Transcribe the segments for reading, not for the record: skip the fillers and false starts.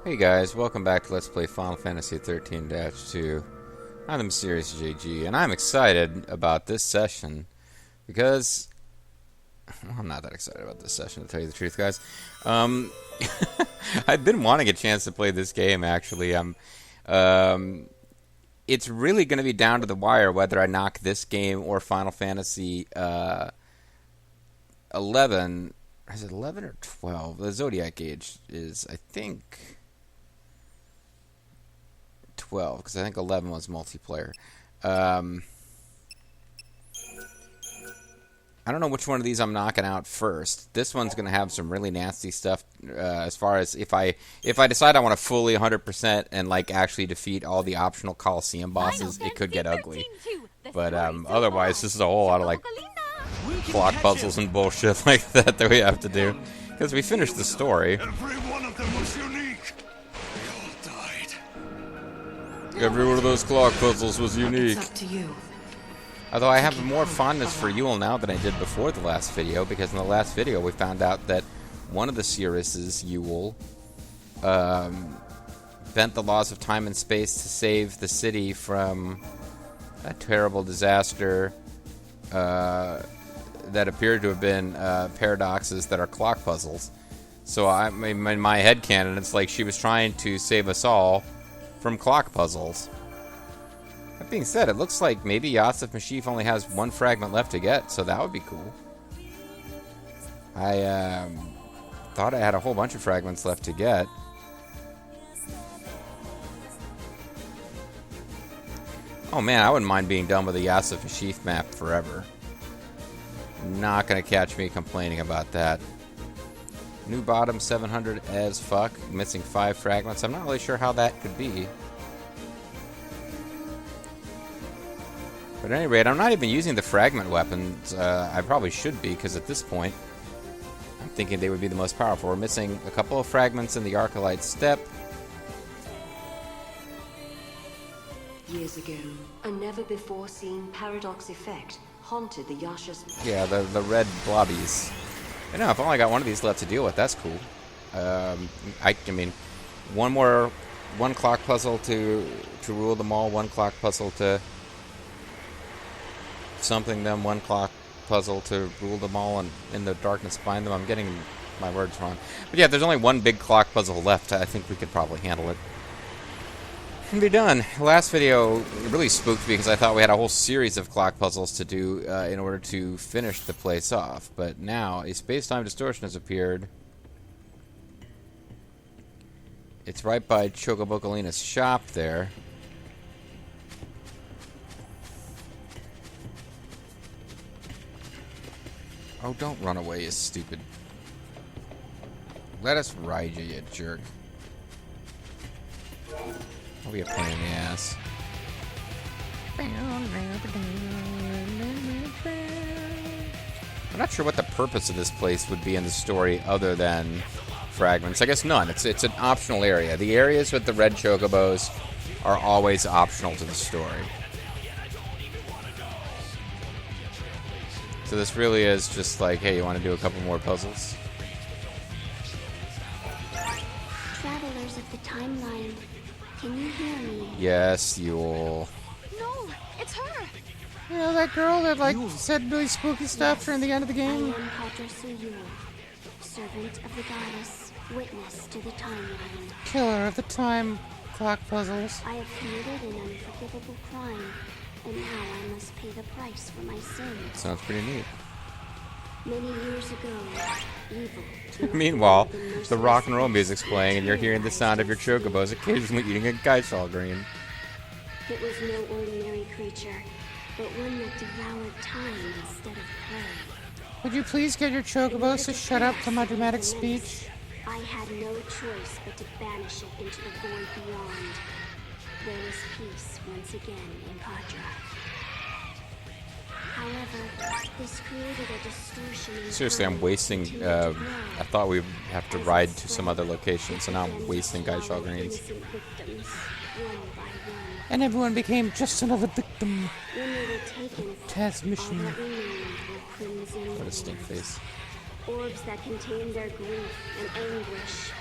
Hey guys, welcome back to Let's Play Final Fantasy XIII-2. I'm the Mysterious JG, and I'm excited about this session because... Well, I'm not that excited about this session, to tell you the truth, guys. I've been wanting a chance to play this game, actually. It's really going to be down to the wire whether I knock this game or Final Fantasy 11... Is it 11 or 12? The Zodiac Age is, I think... 12, because I think 11 was multiplayer. I don't know which one of these I'm knocking out first. This one's going to have some really nasty stuff as far as if I decide I want to fully 100% and like actually defeat all the optional Coliseum bosses, it could get ugly. But otherwise, this is a whole lot of like block puzzles and bullshit like that we have to do. Because we finished the story. Every one of them was unique. They all died. Every one of those clock puzzles was unique. It's up to you. Although I have more fondness for Yule now than I did before the last video, because in the last video we found out that one of the Seeresses, Yule, bent the laws of time and space to save the city from a terrible disaster that appeared to have been paradoxes that are clock puzzles. So in my headcanon, it's like she was trying to save us all from clock puzzles. That being said, it looks like maybe Yasif Mashif only has one fragment left to get, so that would be cool. I thought I had a whole bunch of fragments left to get. Oh man, I wouldn't mind being done with the Yasif Mashif map forever. Not gonna catch me complaining about that. New bottom 700 as fuck, missing 5 fragments. I'm not really sure how that could be. But at any rate, I'm not even using the fragment weapons. I probably should be, because at this point, I'm thinking they would be the most powerful. We're missing a couple of fragments in the Arcalite Step. Years ago, a never-before-seen paradox effect haunted the Yasha's... Yeah, the red blobbies. I know, I've only got one of these left to deal with. That's cool. I mean, one clock puzzle to rule them all, one clock puzzle to something them, one clock puzzle to rule them all and in the darkness bind them. I'm getting my words wrong. But yeah, there's only one big clock puzzle left. I think we could probably handle it. And be done. Last video really spooked me because I thought we had a whole series of clock puzzles to do in order to finish the place off. But now a space-time distortion has appeared. It's right by Chocobocolina's shop there. Oh, don't run away, you stupid. Let us ride you, you jerk. I'll be a pain in the ass. I'm not sure what the purpose of this place would be in the story other than fragments. I guess none. It's an optional area. The areas with the red chocobos are always optional to the story. So this really is just like, hey, you want to do a couple more puzzles? Travelers of the timeline, can you hear me? Yes, Yule. No, it's her. You know that girl that said really spooky stuff during the end of the I game? am Padre Suyul, servant of the goddess, witness to the timeline. Killer of the time clock puzzles. I have committed an unforgivable crime, and now I must pay the price for my sins. Sounds pretty neat. Many years ago, evil... Meanwhile, the rock and roll music's playing and you're hearing the sound of your chocobos occasionally eating a Geishal green. It was no ordinary creature, but one that devoured time instead of prey. Would you please get your chocobos to shut up to my dramatic speech? I had no choice but to banish it into the void beyond. There was peace once again in Padra. However, this created a distortion in Seriously, I'm wasting, I thought we'd have to ride to some other location, so now I'm wasting Geishal greens. And everyone became just another victim. Task mission. What a stink face. Orbs that contain their grief and anguish.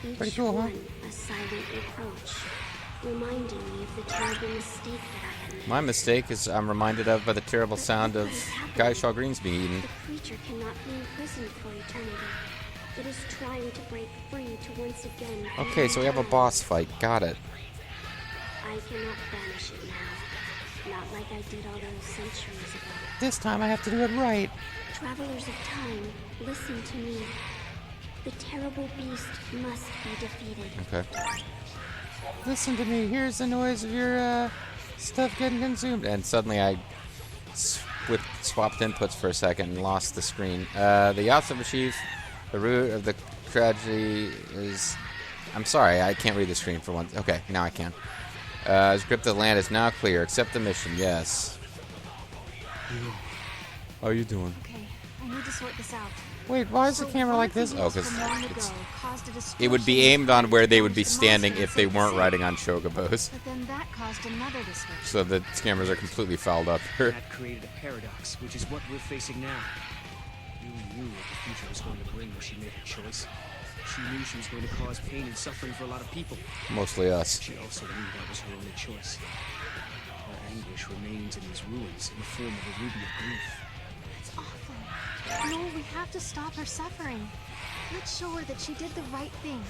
Each Pretty cool, huh? one a silent reproach, reminding me of the terrible mistake that I had made. My mistake is I'm reminded of by the terrible sound of Guy Shaw Greens being eaten. The creature cannot be imprisoned for eternity. It is trying to break free to once again. Okay, so we have a boss fight. Got it. I cannot banish it now. Not like I did all those centuries ago. This time I have to do it right. Travelers of time, listen to me. The terrible beast must be defeated. Okay. Listen to me. Here's the noise of your stuff getting consumed. And suddenly I swapped inputs for a second and lost the screen. The Yatsuba chief, the root of the tragedy is... I'm sorry, I can't read the screen for once. Okay, now I can. His grip of the land is now clear. Accept the mission, yes. How are you doing? Okay, I need to sort this out. Wait, why is the camera like this? Oh, because it would be distortion aimed on where they would be caused standing monsters if they to weren't sink. riding on chocobos. But then that caused another distortion. So the cameras are completely fouled up here. That created a paradox, which is what we're facing now. Yui knew what the future was going to bring when she made her choice. She knew she was going to cause pain and suffering for a lot of people. Mostly us. She also knew that was her only choice. Her anguish remains in these ruins in the form of a ruby of grief. It's awful. No, we have to stop her suffering. Let's show her that she did the right thing.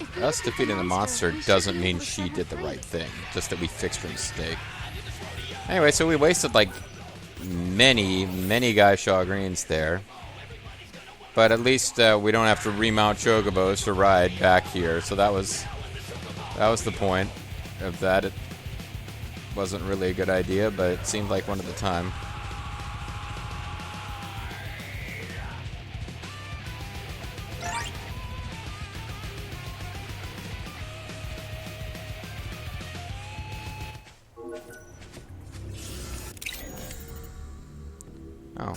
If we Us defeat defeating the monster we should doesn't be mean able to she set her did the free. right thing. Just that we fixed her mistake. Anyway, so we wasted like many Guy Shaw Greens there. But at least we don't have to remount chocobos to ride back here. So that was the point of that. It wasn't really a good idea, but it seemed like one at the time. Oh.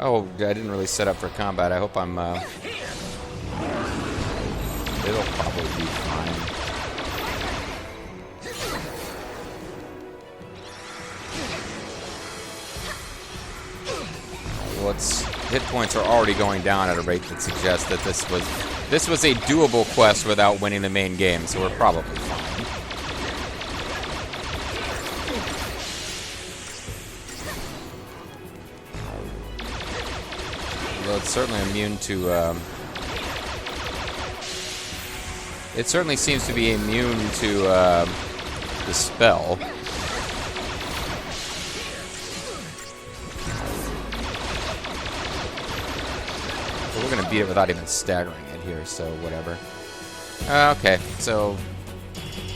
Oh, I didn't really set up for combat. I hope I'm, it'll probably be fine. Well, its hit points are already going down at a rate that suggests that this was a doable quest without winning the main game, so we're probably fine. Although it's certainly immune to, it certainly seems to be immune to, the spell. So we're gonna beat it without even staggering it here, so whatever. Okay, so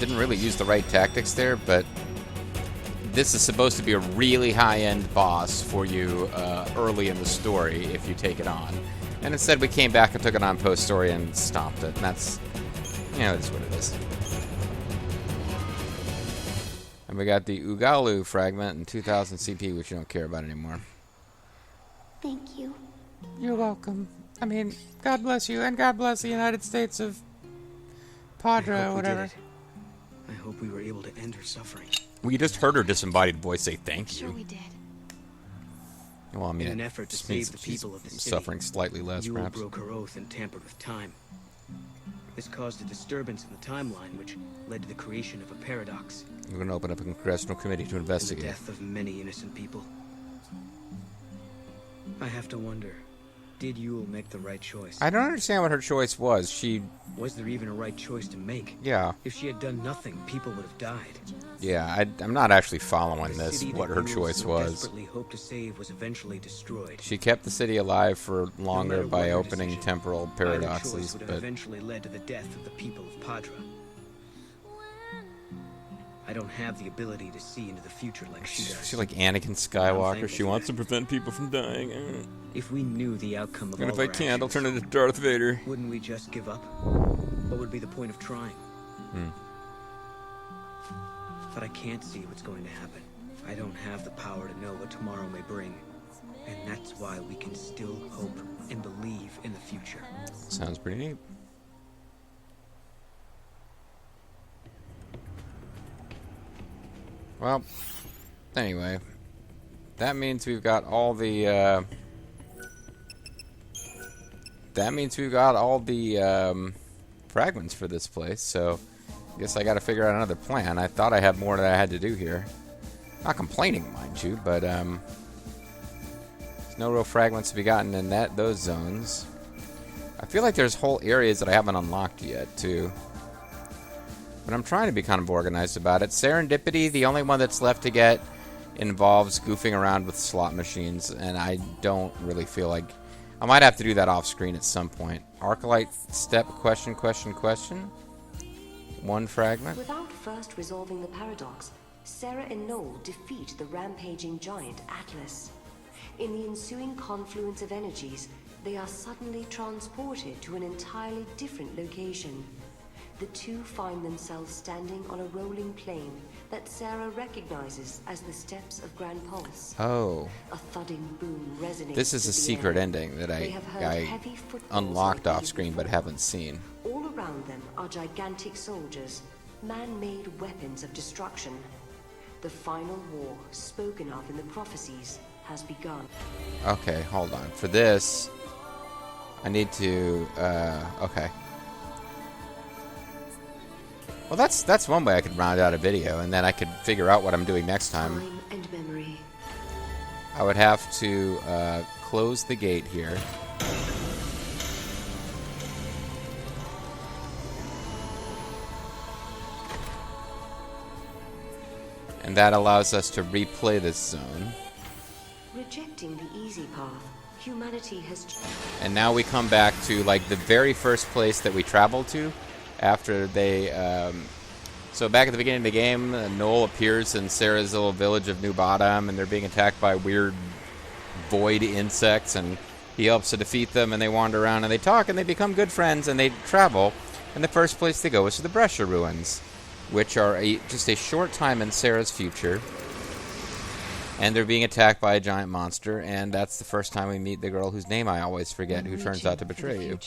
didn't really use the right tactics there, but this is supposed to be a really high-end boss for you early in the story if you take it on. And instead we came back and took it on post-story and stopped it. And that's, you know, that's what it is. And we got the Ugalu fragment in 2000 CP, which you don't care about anymore. Thank you. You're welcome. I mean, God bless you, and God bless the United States of Padra, or whatever. I hope we were able to end her suffering. We just heard her disembodied voice say thank Sure you. we did. Well, I mean, In an it effort to just means save the she's people of the city, suffering slightly less, Yule perhaps. broke her oath and tampered with time. This caused a disturbance in the timeline, which led to the creation of a paradox. We're going to open up a congressional committee to And the investigate. death of many innocent people. I have to wonder, did Yule make the right choice? I don't understand what her choice was. Was there even a right choice to make? Yeah, If she had done nothing, people would have died. I'm not actually following The this, city what that her Yule choice so was. desperately hoped to save was eventually destroyed. She kept the city alive for longer matter by what her opening decision, temporal Either choice paradoxes, would have but eventually led to the death of the people of Padra. I don't have the ability to see into the future like she does. she's like Anakin Skywalker. thankful She for wants that. to prevent people from dying. If we knew the outcome of And all if I our can't, I'll actions, turn into Darth Vader. wouldn't we just give up? What would be the point of trying? But I can't see what's going to happen. I don't have the power to know what tomorrow may bring. And that's why we can still hope and believe in the future. Sounds pretty neat. Well, anyway, that means we've got all the that means we've got all the fragments for this place, so I guess I gotta figure out another plan. I thought I had more that I had to do here. Not complaining, mind you, but there's no real fragments to be gotten in those zones. I feel like there's whole areas that I haven't unlocked yet, too. But I'm trying to be kind of organized about it. Serendipity, the only one that's left to get, involves goofing around with slot machines, and I don't really feel like... I might have to do that off-screen at some point. Arclight step, question. One fragment. Without first resolving the paradox, Sarah and Noel defeat the rampaging giant Atlas. In the ensuing confluence of energies, they are suddenly transported to an entirely different location. The two find themselves standing on a rolling plain that Sarah recognizes as the steps of Grand Pulse. Oh. A thudding boom resonates. This is a secret ending that I unlocked off screen but haven't seen. All around them are gigantic soldiers, man-made weapons of destruction. The final war, spoken of in the prophecies, has begun. Okay, hold on. For this, I need to, okay. Well, that's one way I could round out a video, and then I could figure out what I'm doing next time. Time and memory. I would have to close the gate here. And that allows us to replay this zone. Rejecting the easy path, humanity has... And now we come back to, like, the very first place that we traveled to after they... So back at the beginning of the game, Noel appears in Sarah's little village of New Bottom, and they're being attacked by weird void insects, and he helps to defeat them, and they wander around, and they talk, and they become good friends, and they travel. And the first place they go is to the Brescia Ruins, which are just a short time in Sarah's future. And they're being attacked by a giant monster, and that's the first time we meet the girl whose name I always forget, who turns out to betray you.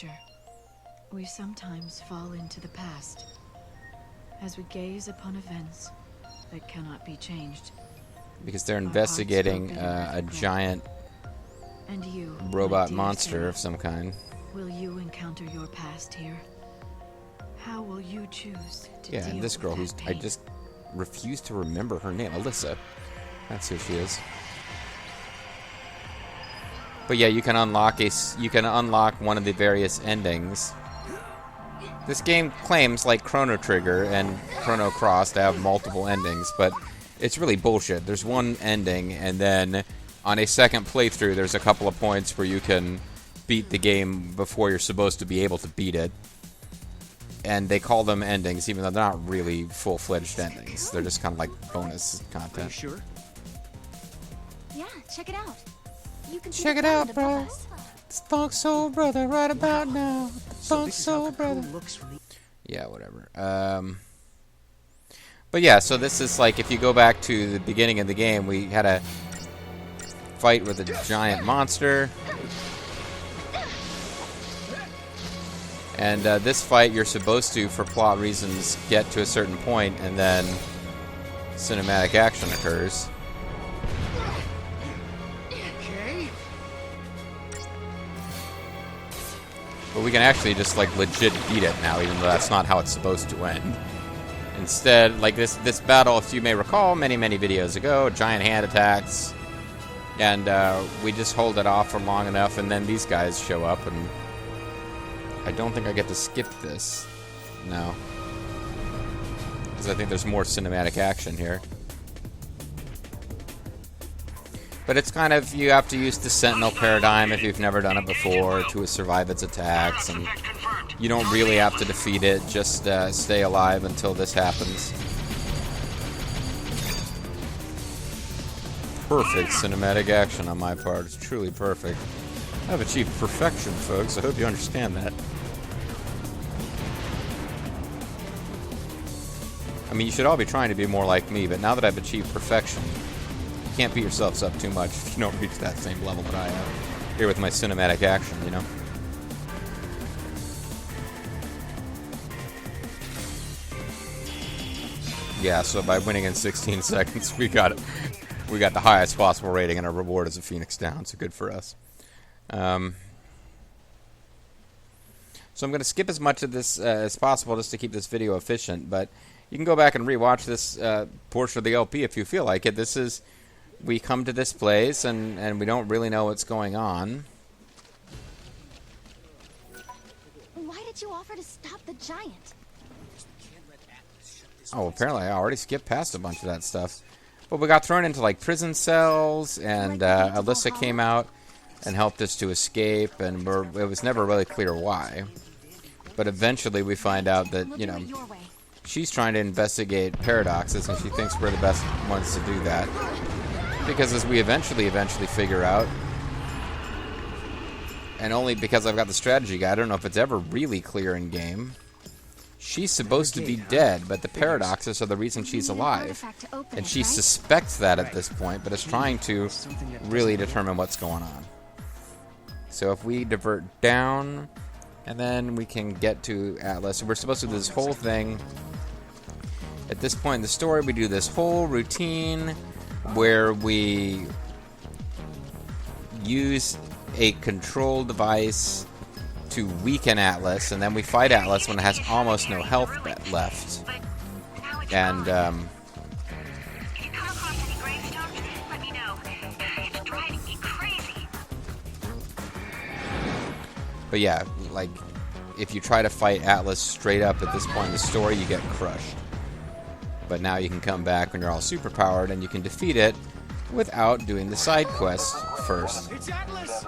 We sometimes fall into the past as we gaze upon events that cannot be changed. Because they're investigating a giant robot monster of some kind. Will you encounter your past here? How will you choose to deal and this girl who's pain? I just refuse to remember her name, Alyssa. That's who she is. But yeah, you can unlock one of the various endings. This game claims, like Chrono Trigger and Chrono Cross, to have multiple endings, but it's really bullshit. There's one ending, and then on a second playthrough, there's a couple of points where you can beat the game before you're supposed to be able to beat it. And they call them endings, even though they're not really full-fledged endings. They're just kind of like bonus content. Are you sure? Yeah, check it out. You can see Check the it out, planet above bro. us. It's Funk Soul Brother right about now. So Funk this is how Soul Cocoon Brother. looks from the... Yeah, whatever. But yeah, so this is like, if you go back to the beginning of the game, we had a fight with a giant monster. And this fight, you're supposed to, for plot reasons, get to a certain point, and then cinematic action occurs. Okay. But we can actually just, like, legit beat it now, even though that's not how it's supposed to end. Instead, like, this battle, if you may recall, many, many videos ago, giant hand attacks, and we just hold it off for long enough, and then these guys show up, and I don't think I get to skip this. No. Because I think there's more cinematic action here. But it's kind of, you have to use the Sentinel paradigm if you've never done it before to survive its attacks, and you don't really have to defeat it, just stay alive until this happens. Perfect cinematic action on my part. It's truly perfect. I've achieved perfection, folks. I hope you understand that. I mean, you should all be trying to be more like me, but now that I've achieved perfection, you can't beat yourselves up too much if you don't reach that same level that I have. Here with my cinematic action, you know? Yeah, so by winning in 16 seconds, we got the highest possible rating, and our reward is a Phoenix Down, so good for us. So I'm going to skip as much of this as possible just to keep this video efficient, but you can go back and rewatch this portion of the LP if you feel like it. This is, we come to this place and we don't really know what's going on. Why did you offer to stop the giant? Oh, apparently I already skipped past a bunch of that stuff. But we got thrown into like prison cells, and Alyssa came out and helped us to escape, and it was never really clear why. But eventually we find out that, you know, she's trying to investigate paradoxes, and she thinks we're the best ones to do that. Because as we eventually figure out, and only because I've got the strategy guide, I don't know if it's ever really clear in game, she's supposed to be dead, but the paradoxes are the reason she's alive. And she suspects that at this point, but is trying to really determine what's going on. So if we divert down, and then we can get to Atlas. So we're supposed to do this whole thing. At this point in the story, we do this whole routine where we use a control device to weaken Atlas, and then we fight Atlas when it has almost no health left. And if you come across any gravestones, let me know. It's driving me crazy. but yeah, like if you try to fight Atlas straight up at this point in the story, you get crushed. But now you can come back when you're all superpowered, and you can defeat it without doing the side quest first. It's Atlas!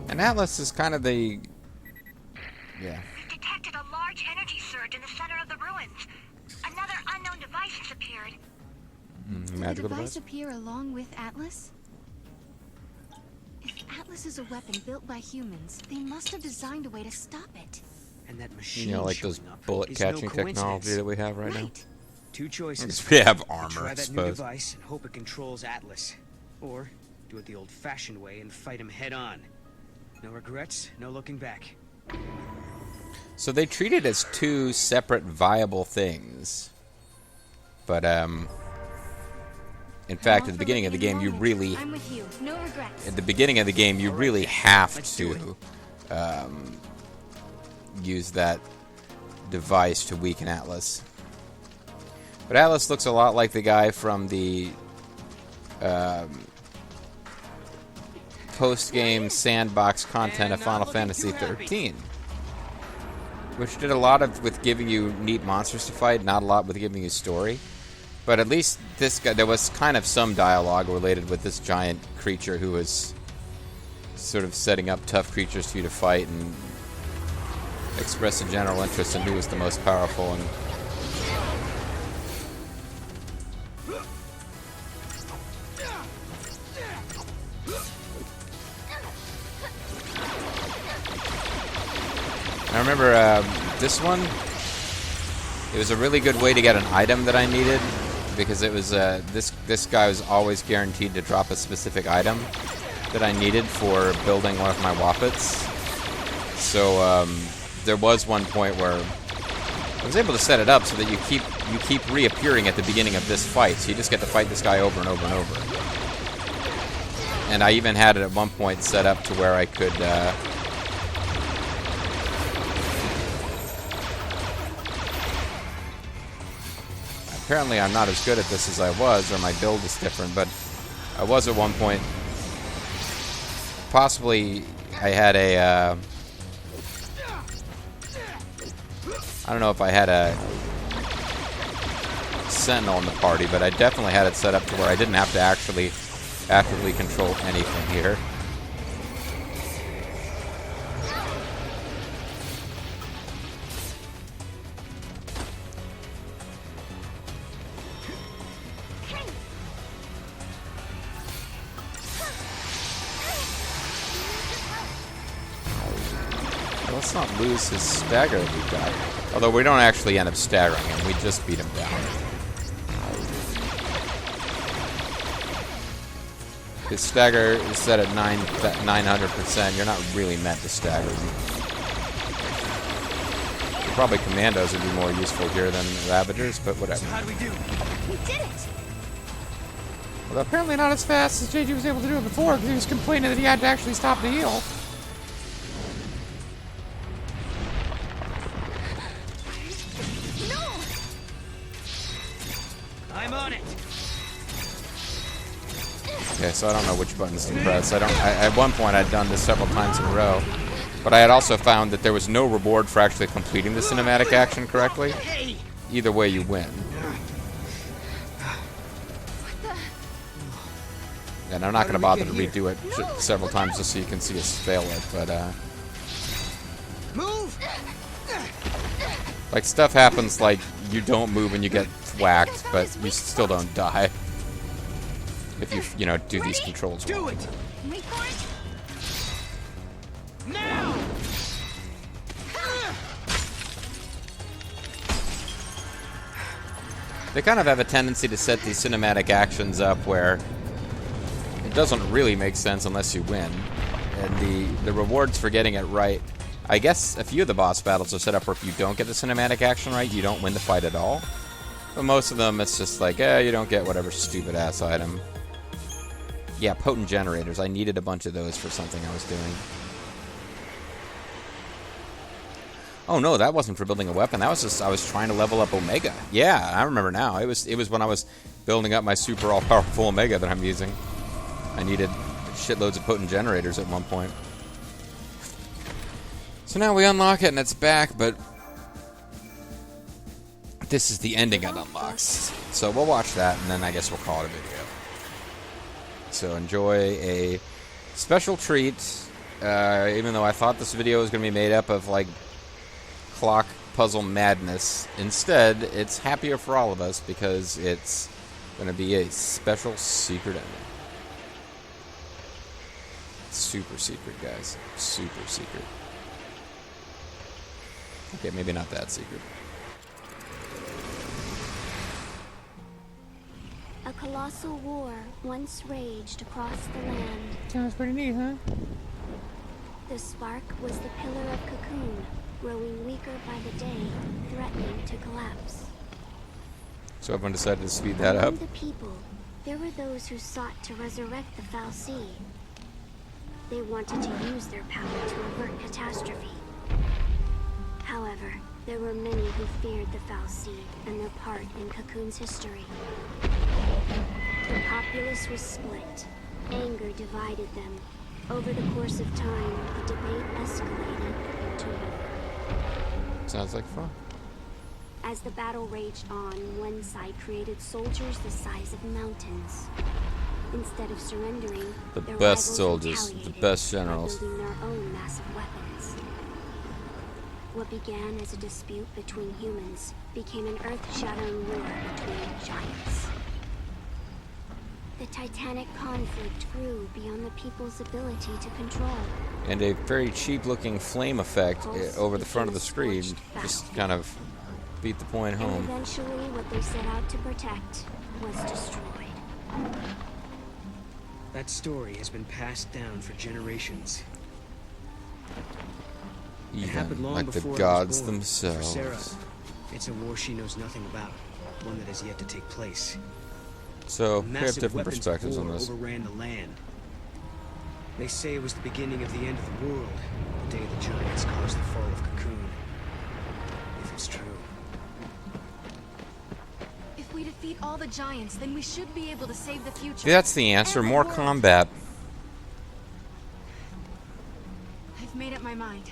And Atlas is kind of the... yeah. We've detected a large energy surge in the center of the ruins. Another unknown device has appeared. Did the Magical device device? appear along with Atlas? If Atlas is a weapon built by humans, they must have designed a way to stop it. And that machine You know, like those showing up bullet is catching no coincidence. technology that we have right now. Right. Two choices. We have You armor, try I that new suppose. device and hope it controls Atlas, or do it the old-fashioned way and fight him head-on. No regrets, no looking back. So they treat it as two separate viable things. But, in fact, at the beginning of the game, you really... I'm with you. No regrets. At the beginning of the game, you really have to use that device to weaken Atlas. But Atlas looks a lot like the guy from the post-game sandbox content of Final Fantasy XIII, which did a lot with giving you neat monsters to fight, not a lot with giving you story. But at least this guy, there was kind of some dialogue related with this giant creature who was sort of setting up tough creatures for you to fight and express a general interest in who was the most powerful. And I remember this one, it was a really good way to get an item that I needed, because it was this guy was always guaranteed to drop a specific item that I needed for building one of my Wappets. So there was one point where I was able to set it up so that you keep reappearing at the beginning of this fight, so you just get to fight this guy over and over and over. And I even had it at one point set up to where I could apparently I'm not as good at this as I was, or my build is different, but I was at one point. Possibly I had a... I don't know if I had a Sentinel in the party, but I definitely had it set up to where I didn't have to actually actively control anything here. Let's not lose his stagger that we got. Although we don't actually end up staggering him, we just beat him down. His stagger is set at 900%. You're not really meant to stagger him. So probably commandos would be more useful here than Ravagers, but whatever. How'd we do? We did it! Well, apparently not as fast as JG was able to do it before, because he was complaining that he had to actually stop the heal. No! I'm on it. Okay, so I don't know which buttons to press. At one point I'd done this several times in a row, but I had also found that there was no reward for actually completing the cinematic action correctly. Either way, you win. And I'm not going to bother to redo it several times just so you can see us fail it, but Move! like stuff happens like you don't move and you get whacked, but you still don't die. If you know, do these controls well. Do it! Wait for it! Now! They kind of have a tendency to set these cinematic actions up where it doesn't really make sense unless you win. And the rewards for getting it right, I guess a few of the boss battles are set up where if you don't get the cinematic action right, you don't win the fight at all. But most of them, it's just like, you don't get whatever stupid-ass item. Yeah, potent generators. I needed a bunch of those for something I was doing. Oh no, that wasn't for building a weapon. That was just I was trying to level up Omega. Yeah, I remember now. It was when I was building up my super all-powerful Omega that I'm using. I needed shitloads of potent generators at one point. So now we unlock it and it's back, but this is the ending it unlocks. So we'll watch that and then I guess we'll call it a video. So enjoy a special treat, even though I thought this video was going to be made up of like clock puzzle madness. Instead, it's happier for all of us because it's going to be a special secret ending. Super secret, guys. Super secret. Okay, maybe not that secret. A colossal war once raged across the land. Sounds pretty neat, huh? The spark was the pillar of cocoon, growing weaker by the day, threatening to collapse. So everyone decided to speed that up. Among the people, there were those who sought to resurrect the Fal'Cie. They wanted to use their power to avert catastrophe. However, there were many who feared the Fal'Cie and their part in Cocoon's history. The populace was split. Anger divided them. Over the course of time, the debate escalated to war. Sounds like fun. As the battle raged on, one side created soldiers the size of mountains. Instead of surrendering, The their best rivals soldiers, the retaliated best by generals. building their own massive weapons. What began as a dispute between humans became an earth-shattering war between giants. The titanic conflict grew beyond the people's ability to control. And a very cheap-looking flame effect over the front of the screen just kind of beat the point And home. eventually, what they set out to protect was destroyed. That story has been passed down for generations. It happened Even long like the before I was gods born. For Sarah, themselves. it's a war she knows nothing about, one that has yet to take place. So, we have Massive different weapons perspectives of on war this. overran the land. They say it was the beginning of the end of the world, the day the giants caused the fall of Cocoon. If it's true. If we defeat all the giants, then we should be able to save the future. That's the answer. And the More world. combat. I've made up my mind.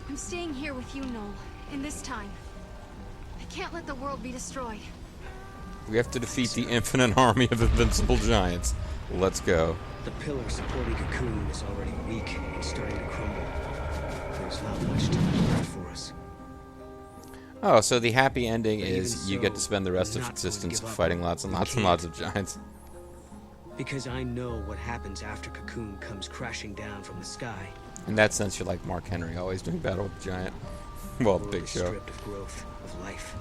I'm staying here with you, Noel, in this time. I can't let the world be destroyed. We have to defeat the infinite army of invincible giants. Let's go. The pillar supporting Cocoon is already weak and starting to crumble. There's not much to left for us. Oh, so the happy ending But is even you get so, to spend the rest I'm of not going to existence give up. fighting lots and We lots and can't. lots of giants. Because I know what happens after Cocoon comes crashing down from the sky. In that sense, you're like Mark Henry, always doing battle with the giant. Well, The world big is show. stripped of growth, of life.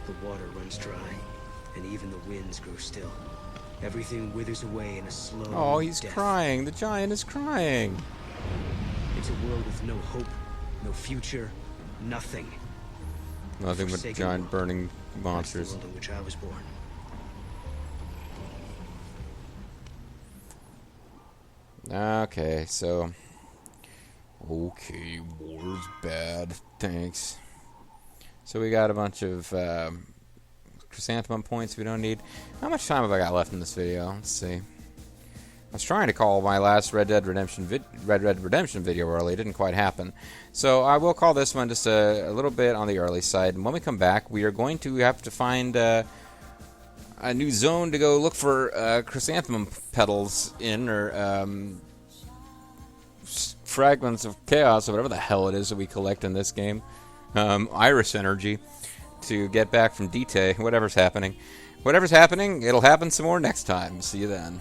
The water runs dry, and even the winds grow still. Everything withers away in a slow Oh, he's death. crying. The giant is crying. It's a world with no hope, no future, nothing. Nothing but Forsaken giant world. burning That's monsters. the world in which I was born. Okay, so... Okay, war's bad. Thanks. So we got a bunch of chrysanthemum points we don't need. How much time have I got left in this video? Let's see. I was trying to call my last Red Dead Redemption video early. It didn't quite happen. So I will call this one just a little bit on the early side. And when we come back, we are going to have to find a new zone to go look for chrysanthemum petals in, or fragments of chaos, or whatever the hell it is that we collect in this game. Iris energy to get back from Dite. Whatever's happening. Whatever's happening, it'll happen some more next time. See you then.